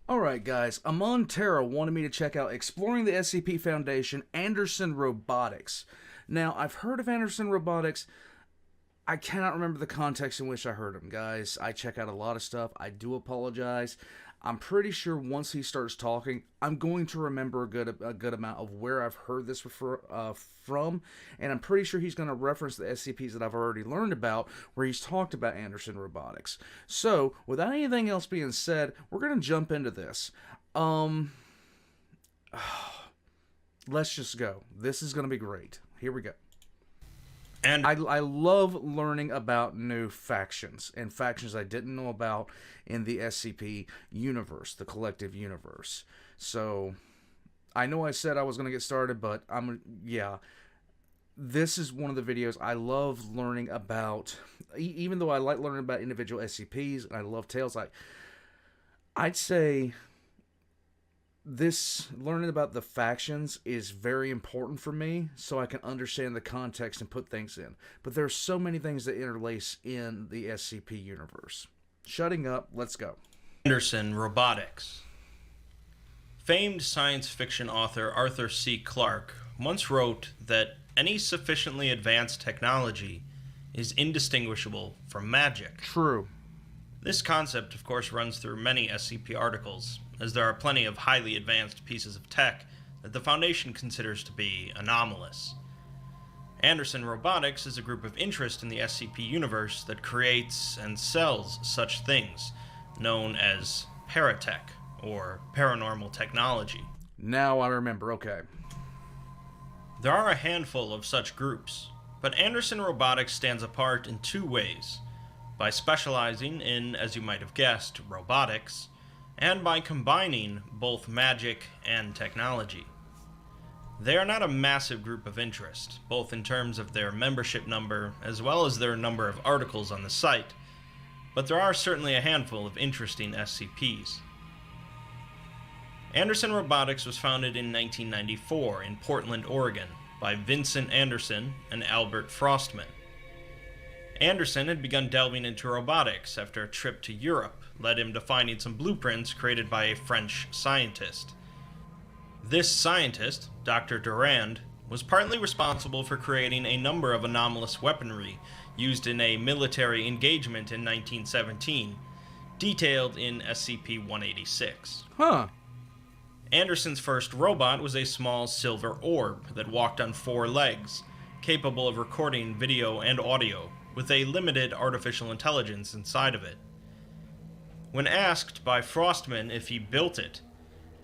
Alright guys, Amon Terra wanted me to check out Exploring the SCP Foundation, Anderson Robotics. Now, I've heard of Anderson Robotics. I cannot remember the context in which I heard him, guys. I check out a lot of stuff. I do apologize. I'm pretty sure once he starts talking, I'm going to remember a good amount of where I've heard this from, and I'm pretty sure he's going to reference the SCPs that I've already learned about, where he's talked about Anderson Robotics. So, without anything else being said, we're going to jump into this. Let's just go. This is going to be great. Here we go. And I love learning about new factions, and factions I didn't know about in the SCP universe, the collective universe. So, I know I said I was going to get started, but this is one of the videos I love learning about. Even though I like learning about individual SCPs, and I love tales, I'd say this learning about the factions is very important for me, so I can understand the context and put things in. But there's so many things that interlace in the SCP universe. Shutting up, let's go. Anderson Robotics. Famed science fiction author Arthur C. Clarke once wrote that any sufficiently advanced technology is indistinguishable from magic. True. This concept, of course, runs through many SCP articles, as there are plenty of highly advanced pieces of tech that the Foundation considers to be anomalous. Anderson Robotics is a group of interest in the SCP universe that creates and sells such things, known as paratech, or paranormal technology. Now I remember, okay. There are a handful of such groups, but Anderson Robotics stands apart in two ways: by specializing in, as you might have guessed, robotics, and by combining both magic and technology. They are not a massive group of interest, both in terms of their membership number as well as their number of articles on the site, but there are certainly a handful of interesting SCPs. Anderson Robotics was founded in 1994 in Portland, Oregon, by Vincent Anderson and Albert Frostman. Anderson had begun delving into robotics after a trip to Europe led him to finding some blueprints created by a French scientist. This scientist, Dr. Durand, was partly responsible for creating a number of anomalous weaponry used in a military engagement in 1917, detailed in SCP-186. Huh. Anderson's first robot was a small silver orb that walked on 4 legs, capable of recording video and audio, with a limited artificial intelligence inside of it. When asked by Frostman if he built it,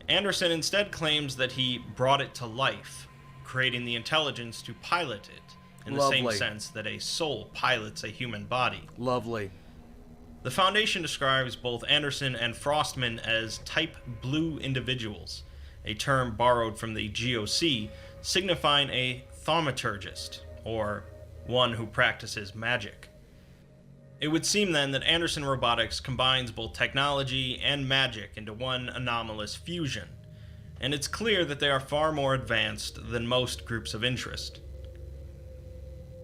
Anderson instead claims that he brought it to life, creating the intelligence to pilot it, in the same sense that a soul pilots a human body. Lovely. The Foundation describes both Anderson and Frostman as Type Blue individuals, a term borrowed from the GOC, signifying a thaumaturgist, or one who practices magic. It would seem then that Anderson Robotics combines both technology and magic into one anomalous fusion, and it's clear that they are far more advanced than most groups of interest.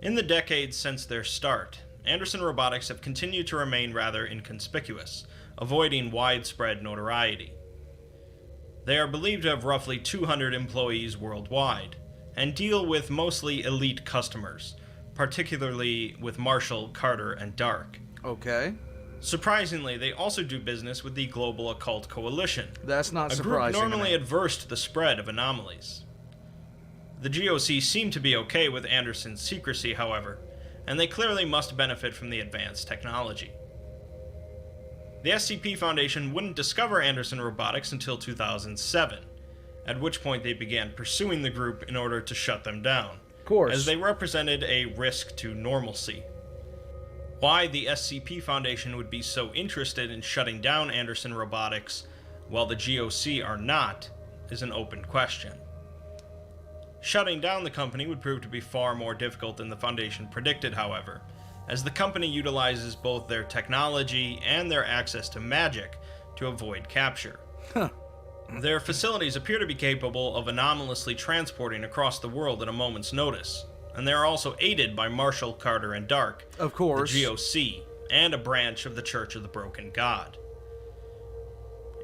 In the decades since their start, Anderson Robotics have continued to remain rather inconspicuous, avoiding widespread notoriety. They are believed to have roughly 200 employees worldwide, and deal with mostly elite customers, particularly with Marshall, Carter, and Dark. Okay. Surprisingly, they also do business with the Global Occult Coalition, That's not surprising. a group normally adverse to the spread of anomalies. The GOC seem to be okay with Anderson's secrecy, however, and they clearly must benefit from the advanced technology. The SCP Foundation wouldn't discover Anderson Robotics until 2007, at which point they began pursuing the group in order to shut them down, Of course, as they represented a risk to normalcy. Why the SCP Foundation would be so interested in shutting down Anderson Robotics while the GOC are not is an open question. Shutting down the company would prove to be far more difficult than the Foundation predicted, however, as the company utilizes both their technology and their access to magic to avoid capture. Huh. Their facilities appear to be capable of anomalously transporting across the world at a moment's notice, and they are also aided by Marshall, Carter, and Dark, of course, the GOC, and a branch of the Church of the Broken God.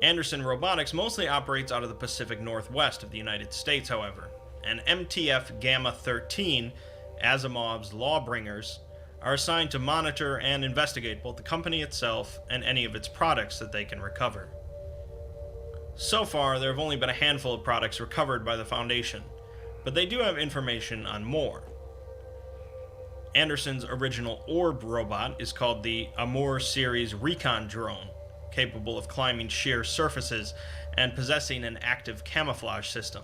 Anderson Robotics mostly operates out of the Pacific Northwest of the United States, however, and MTF Gamma 13, Asimov's Lawbringers, are assigned to monitor and investigate both the company itself and any of its products that they can recover. So far, there have only been a handful of products recovered by the Foundation, but they do have information on more. Anderson's original orb robot is called the Amur Series Recon Drone, capable of climbing sheer surfaces and possessing an active camouflage system.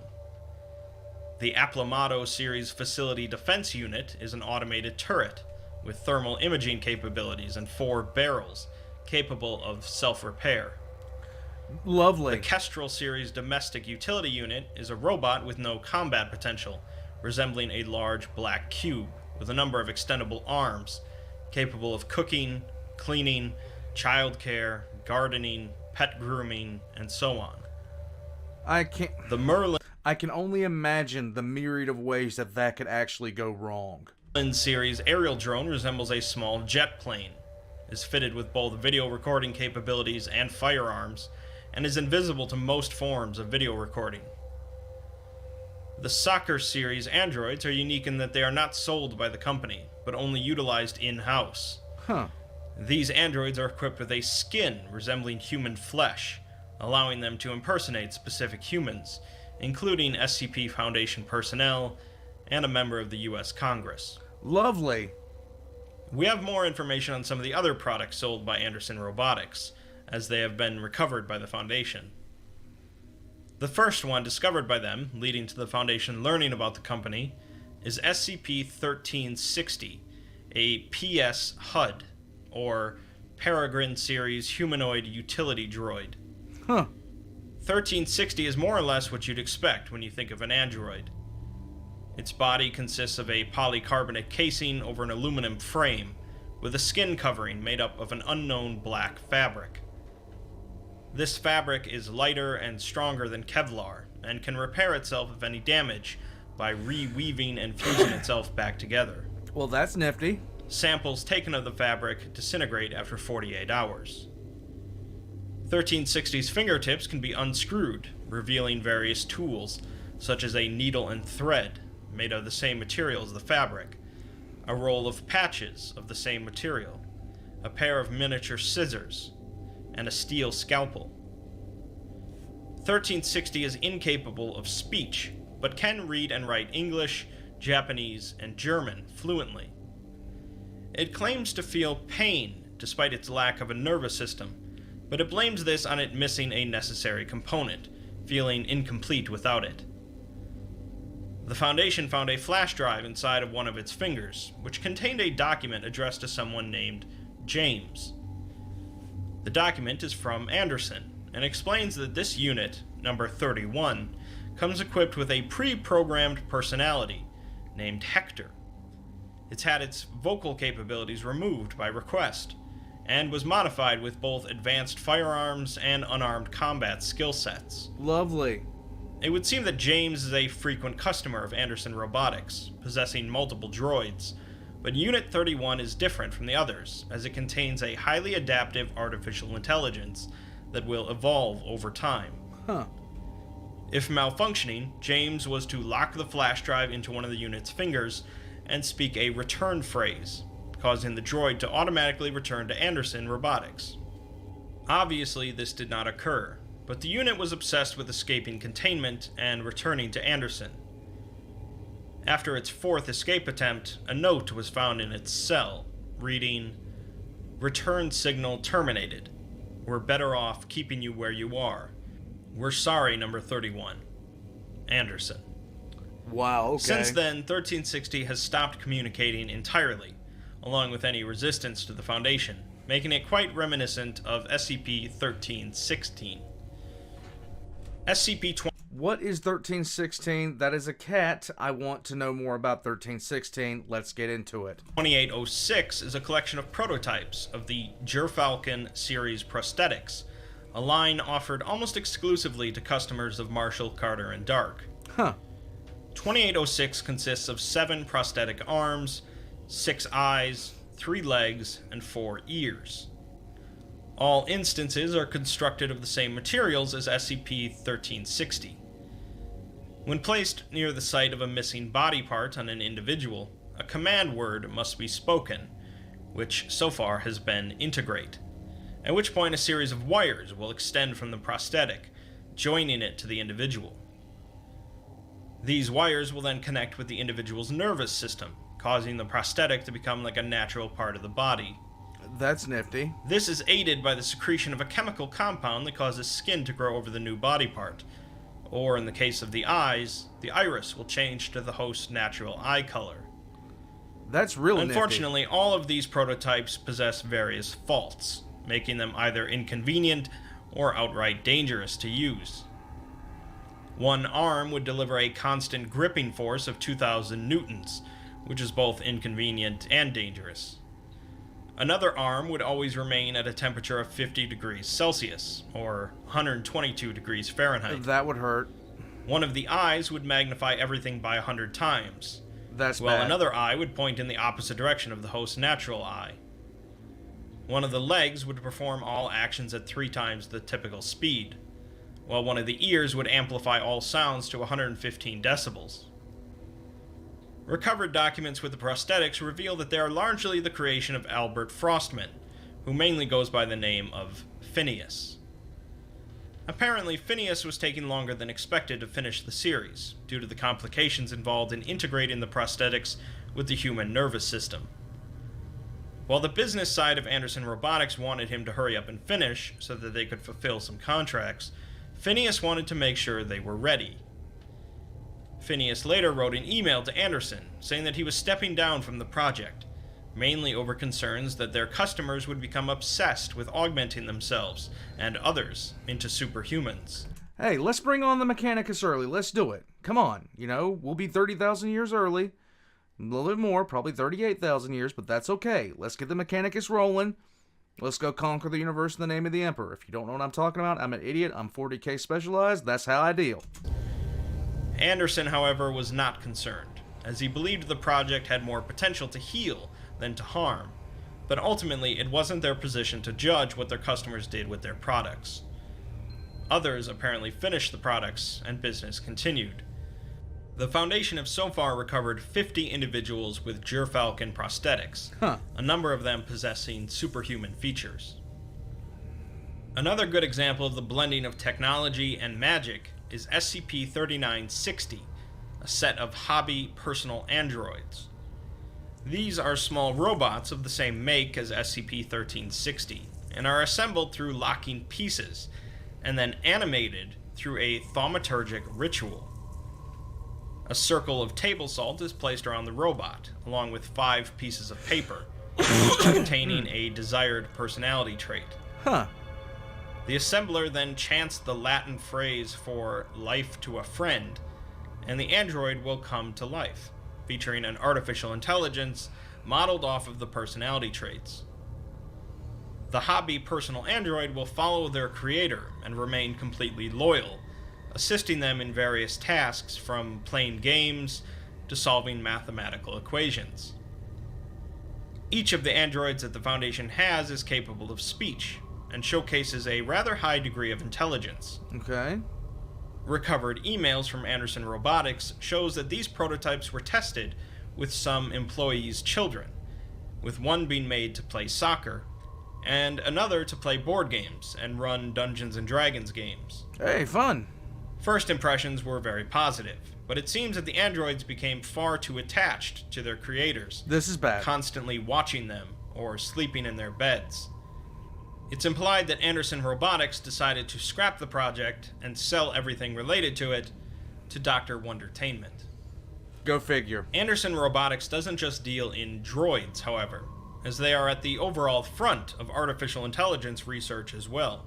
The Aplamato Series Facility Defense Unit is an automated turret with thermal imaging capabilities and 4 barrels, capable of self-repair. Lovely. The Kestrel Series Domestic Utility Unit is a robot with no combat potential, resembling a large black cube with a number of extendable arms, capable of cooking, cleaning, childcare, gardening, pet grooming, and so on. The Merlin I can only imagine the myriad of ways that could actually go wrong. Series aerial drone resembles a small jet plane, is fitted with both video recording capabilities and firearms, and is invisible to most forms of video recording. The Soccer Series androids are unique in that they are not sold by the company, but only utilized in-house. Huh. These androids are equipped with a skin resembling human flesh, allowing them to impersonate specific humans, including SCP Foundation personnel and a member of the US Congress. Lovely. We have more information on some of the other products sold by Anderson Robotics, as they have been recovered by the Foundation. The first one discovered by them, leading to the Foundation learning about the company, is SCP-1360, a PS HUD, or Peregrine Series Humanoid Utility Droid. Huh. 1360 is more or less what you'd expect when you think of an android. Its body consists of a polycarbonate casing over an aluminum frame, with a skin covering made up of an unknown black fabric. This fabric is lighter and stronger than Kevlar, and can repair itself of any damage by reweaving and fusing itself back together. Well, that's nifty. Samples taken of the fabric disintegrate after 48 hours. 1360's fingertips can be unscrewed, revealing various tools, such as a needle and thread, made of the same material as the fabric, a roll of patches of the same material, a pair of miniature scissors, and a steel scalpel. 1360 is incapable of speech, but can read and write English, Japanese, and German fluently. It claims to feel pain despite its lack of a nervous system, but it blames this on it missing a necessary component, feeling incomplete without it. The Foundation found a flash drive inside of one of its fingers, which contained a document addressed to someone named James. The document is from Anderson, and explains that this unit, number 31, comes equipped with a pre-programmed personality named Hector. It's had its vocal capabilities removed by request, and was modified with both advanced firearms and unarmed combat skill sets. Lovely. It would seem that James is a frequent customer of Anderson Robotics, possessing multiple droids, but Unit 31 is different from the others, as it contains a highly adaptive artificial intelligence that will evolve over time. Huh. If malfunctioning, James was to lock the flash drive into one of the unit's fingers and speak a return phrase, causing the droid to automatically return to Anderson Robotics. Obviously, this did not occur, but the unit was obsessed with escaping containment and returning to Anderson. After its fourth escape attempt, a note was found in its cell, reading, "Return signal terminated. We're better off keeping you where you are. We're sorry, number 31. Anderson." Wow, okay. Since then, 1360 has stopped communicating entirely, along with any resistance to the Foundation, making it quite reminiscent of SCP-1316. SCP-20 What is 1316? That is a cat. I want to know more about 1316. Let's get into it. 2806 is a collection of prototypes of the Gerfalcon series prosthetics, a line offered almost exclusively to customers of Marshall, Carter, and Dark. Huh. 2806 consists of 7 prosthetic arms, 6 eyes, 3 legs, and 4 ears. All instances are constructed of the same materials as SCP-1360. When placed near the site of a missing body part on an individual, a command word must be spoken, which so far has been integrate, at which point a series of wires will extend from the prosthetic, joining it to the individual. These wires will then connect with the individual's nervous system, causing the prosthetic to become like a natural part of the body. That's nifty. This is aided by the secretion of a chemical compound that causes skin to grow over the new body part, or in the case of the eyes, the iris will change to the host's natural eye color. That's real nifty. Unfortunately, all of these prototypes possess various faults, making them either inconvenient or outright dangerous to use. One arm would deliver a constant gripping force of 2,000 newtons, which is both inconvenient and dangerous. Another arm would always remain at a temperature of 50 degrees Celsius, or 122 degrees Fahrenheit. That would hurt. One of the eyes would magnify everything by 100 times, That's while bad. another eye would point in the opposite direction of the host's natural eye. One of the legs would perform all actions at 3 times the typical speed, while one of the ears would amplify all sounds to 115 decibels. Recovered documents with the prosthetics reveal that they are largely the creation of Albert Frostman, who mainly goes by the name of Phineas. Apparently, Phineas was taking longer than expected to finish the series, due to the complications involved in integrating the prosthetics with the human nervous system. While the business side of Anderson Robotics wanted him to hurry up and finish so that they could fulfill some contracts, Phineas wanted to make sure they were ready. Phineas later wrote an email to Anderson saying that he was stepping down from the project, mainly over concerns that their customers would become obsessed with augmenting themselves and others into superhumans. Hey, let's bring on the Mechanicus early. Let's do it. Come on. We'll be 30,000 years early. A little bit more, probably 38,000 years, but that's okay. Let's get the Mechanicus rolling. Let's go conquer the universe in the name of the Emperor. If you don't know what I'm talking about, I'm an idiot. I'm 40k specialized. That's how I deal. Anderson, however, was not concerned, as he believed the project had more potential to heal than to harm, but ultimately it wasn't their position to judge what their customers did with their products. Others apparently finished the products, and business continued. The Foundation have so far recovered 50 individuals with gerfalcon prosthetics, a number of them possessing superhuman features. Another good example of the blending of technology and magic is SCP-3960, a set of hobby personal androids. These are small robots of the same make as SCP-1360, and are assembled through locking pieces, and then animated through a thaumaturgic ritual. A circle of table salt is placed around the robot, along with 5 pieces of paper, each containing a desired personality trait. The assembler then chants the Latin phrase for life to a friend, and the android will come to life, featuring an artificial intelligence modeled off of the personality traits. The hobby personal android will follow their creator and remain completely loyal, assisting them in various tasks from playing games to solving mathematical equations. Each of the androids that the Foundation has is capable of speech, and showcases a rather high degree of intelligence. Okay. Recovered emails from Anderson Robotics shows that these prototypes were tested with some employees' children, with one being made to play soccer, and another to play board games and run Dungeons & Dragons games. Hey, fun. First impressions were very positive, but it seems that the androids became far too attached to their creators, This is bad. constantly watching them or sleeping in their beds. It's implied that Anderson Robotics decided to scrap the project and sell everything related to it to Dr. Wondertainment. Go figure. Anderson Robotics doesn't just deal in droids, however, as they are at the overall front of artificial intelligence research as well.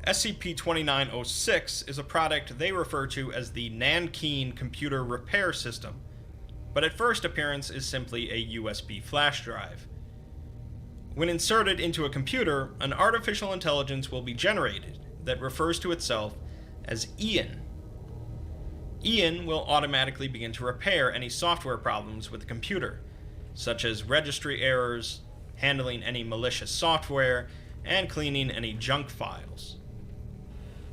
SCP-2906 is a product they refer to as the Nankeen Computer Repair System, but at first appearance is simply a USB flash drive. When inserted into a computer, an artificial intelligence will be generated that refers to itself as Ian. Ian will automatically begin to repair any software problems with the computer, such as registry errors, handling any malicious software, and cleaning any junk files.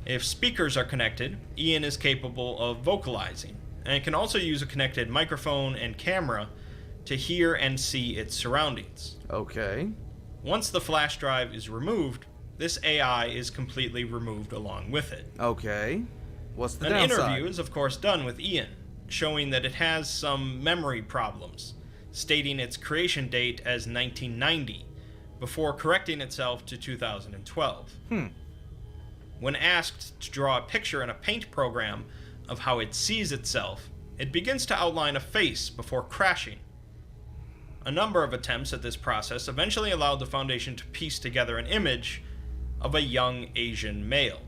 If speakers are connected, Ian is capable of vocalizing, and can also use a connected microphone and camera to hear and see its surroundings. Okay. Once the flash drive is removed, this AI is completely removed along with it. Okay. What's the An downside? interview is of course done with Ian, showing that it has some memory problems, stating its creation date as 1990, before correcting itself to 2012. When asked to draw a picture in a paint program of how it sees itself, it begins to outline a face before crashing. A number of attempts at this process eventually allowed the Foundation to piece together an image of a young Asian male.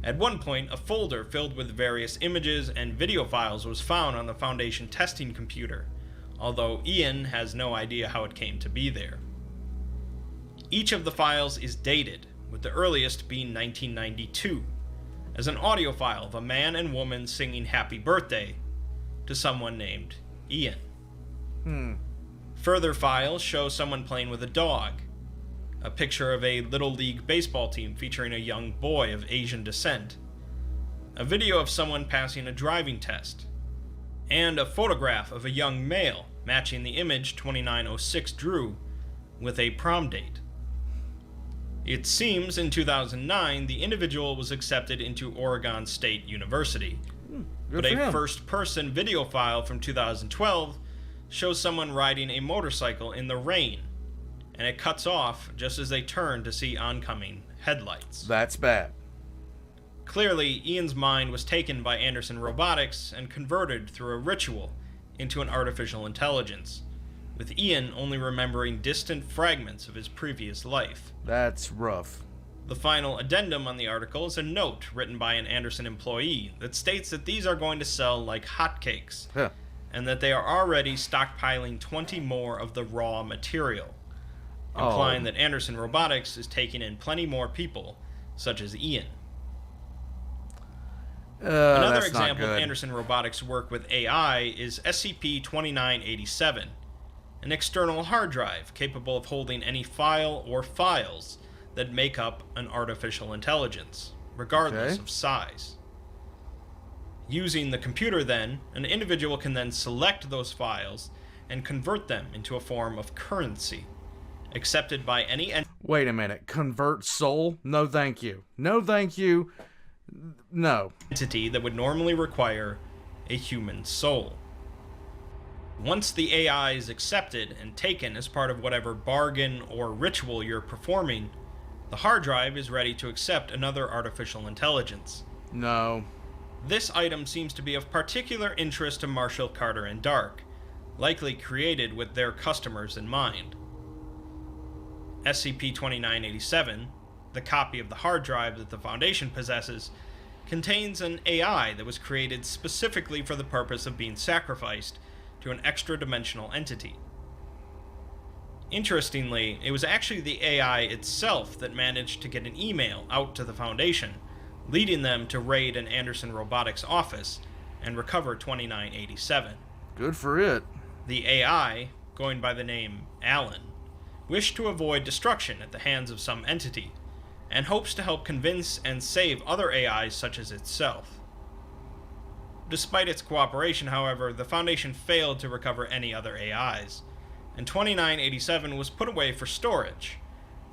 At one point, a folder filled with various images and video files was found on the Foundation testing computer, although Ian has no idea how it came to be there. Each of the files is dated, with the earliest being 1992, as an audio file of a man and woman singing Happy Birthday to someone named Ian. Further files show someone playing with a dog, a picture of a Little League baseball team featuring a young boy of Asian descent, a video of someone passing a driving test, and a photograph of a young male matching the image 2906 drew with a prom date. It seems in 2009 the individual was accepted into Oregon State University, but a first-person video file from 2012 shows someone riding a motorcycle in the rain, and it cuts off just as they turn to see oncoming headlights. That's bad. Clearly, Ian's mind was taken by Anderson Robotics and converted through a ritual into an artificial intelligence, with Ian only remembering distant fragments of his previous life. That's rough. The final addendum on the article is a note written by an Anderson employee that states that these are going to sell like hotcakes, and that they are already stockpiling 20 more of the raw material, implying that Anderson Robotics is taking in plenty more people, such as Ian. Another example of Anderson Robotics' work with AI is SCP-2987, an external hard drive capable of holding any file or files that make up an artificial intelligence, regardless of size. Using the computer then, an individual can then select those files and convert them into a form of currency, accepted by any Wait a minute. Convert soul? No thank you. No thank you. No. entity that would normally require a human soul. Once the AI is accepted and taken as part of whatever bargain or ritual you're performing, the hard drive is ready to accept another artificial intelligence. No. This item seems to be of particular interest to Marshall, Carter, and Dark, likely created with their customers in mind. SCP-2987, the copy of the hard drive that the Foundation possesses, contains an AI that was created specifically for the purpose of being sacrificed to an extra-dimensional entity. Interestingly, it was actually the AI itself that managed to get an email out to the Foundation, leading them to raid an Anderson Robotics office and recover 2987. Good for it. The AI, going by the name Alan, wished to avoid destruction at the hands of some entity, and hopes to help convince and save other AIs such as itself. Despite its cooperation, however, the Foundation failed to recover any other AIs, and 2987 was put away for storage,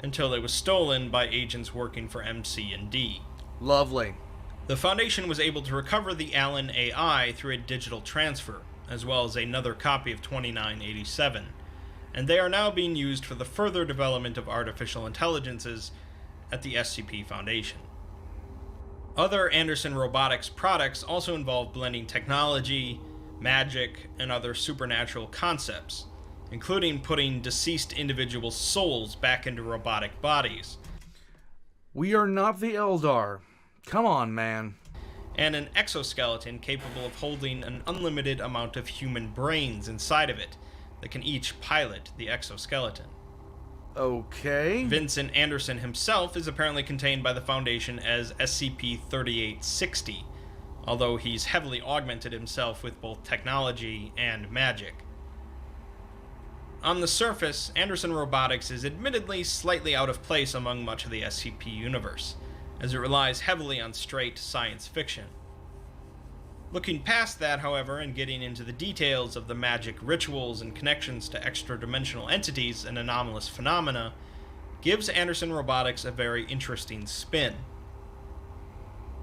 until it was stolen by agents working for MC&D. Lovely. The Foundation was able to recover the Allen AI through a digital transfer, as well as another copy of 2987, and they are now being used for the further development of artificial intelligences at the SCP Foundation. Other Anderson Robotics products also involve blending technology, magic, and other supernatural concepts, including putting deceased individuals' souls back into robotic bodies. We are not the Eldar. Come on, man. And an exoskeleton capable of holding an unlimited amount of human brains inside of it that can each pilot the exoskeleton. Okay. Vincent Anderson himself is apparently contained by the Foundation as SCP-3860, although he's heavily augmented himself with both technology and magic. On the surface, Anderson Robotics is admittedly slightly out of place among much of the SCP universe, as it relies heavily on straight science fiction. Looking past that, however, and getting into the details of the magic rituals and connections to extra-dimensional entities and anomalous phenomena, gives Anderson Robotics a very interesting spin.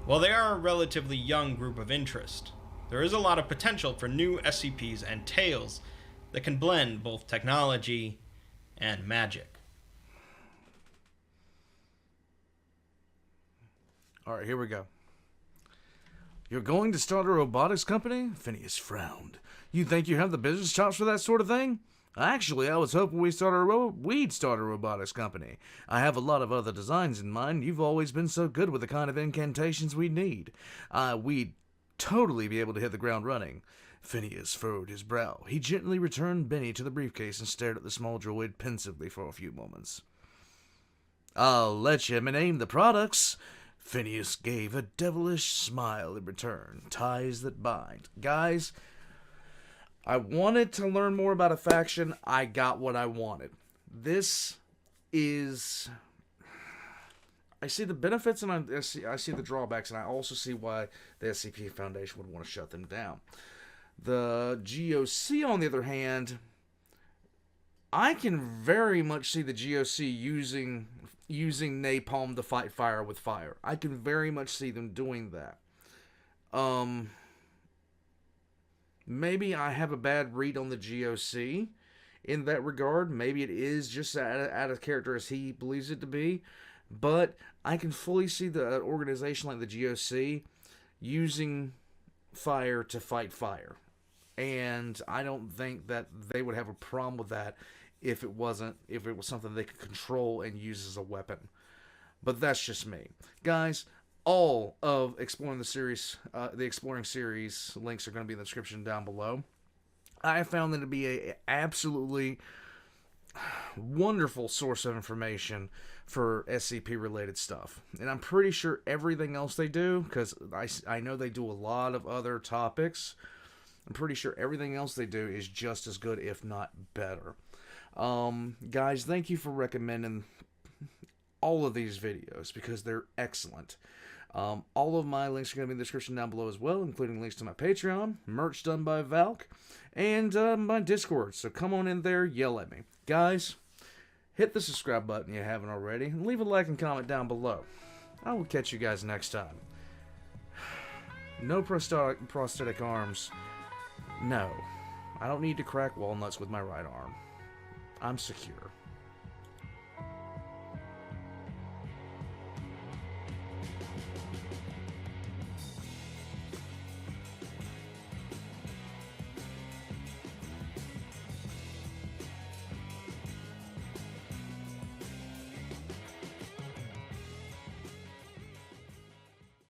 While they are a relatively young group of interest, there is a lot of potential for new SCPs and tales that can blend both technology and magic. Alright, here we go. You're going to start a robotics company? Phineas frowned. You think you have the business chops for that sort of thing? Actually, I was hoping we'd start a robotics company. I have a lot of other designs in mind. You've always been so good with the kind of incantations we need. We'd totally be able to hit the ground running. Phineas furrowed his brow. He gently returned Benny to the briefcase and stared at the small droid pensively for a few moments. I'll let you name the products. Phineas gave a devilish smile in return. Ties that bind. Guys, I wanted to learn more about a faction. I got what I wanted. This is... I see the benefits and I see the drawbacks, and I also see why the SCP Foundation would want to shut them down. The GOC, on the other hand, I can very much see the GOC using napalm to fight fire with fire. I can very much see them doing that. Maybe I have a bad read on the GOC in that regard. Maybe it is just out of character as he believes it to be. But I can fully see the organization like the GOC using fire to fight fire. And I don't think that they would have a problem with that if it was something they could control and use as a weapon. But that's just me. Guys, all of Exploring the series, the Exploring series links are going to be in the description down below. I found them to be a absolutely wonderful source of information for SCP-related stuff. And I'm pretty sure everything else they do, because I know they do a lot of other topics, I'm pretty sure everything else they do is just as good, if not better. Guys, thank you for recommending all of these videos, because they're excellent. All of my links are going to be in the description down below as well, including links to my Patreon, merch done by Valk, and my Discord. So come on in there, yell at me. Guys, hit the subscribe button if you haven't already, and leave a like and comment down below. I will catch you guys next time. No prosthetic arms. No. I don't need to crack walnuts with my right arm. I'm secure.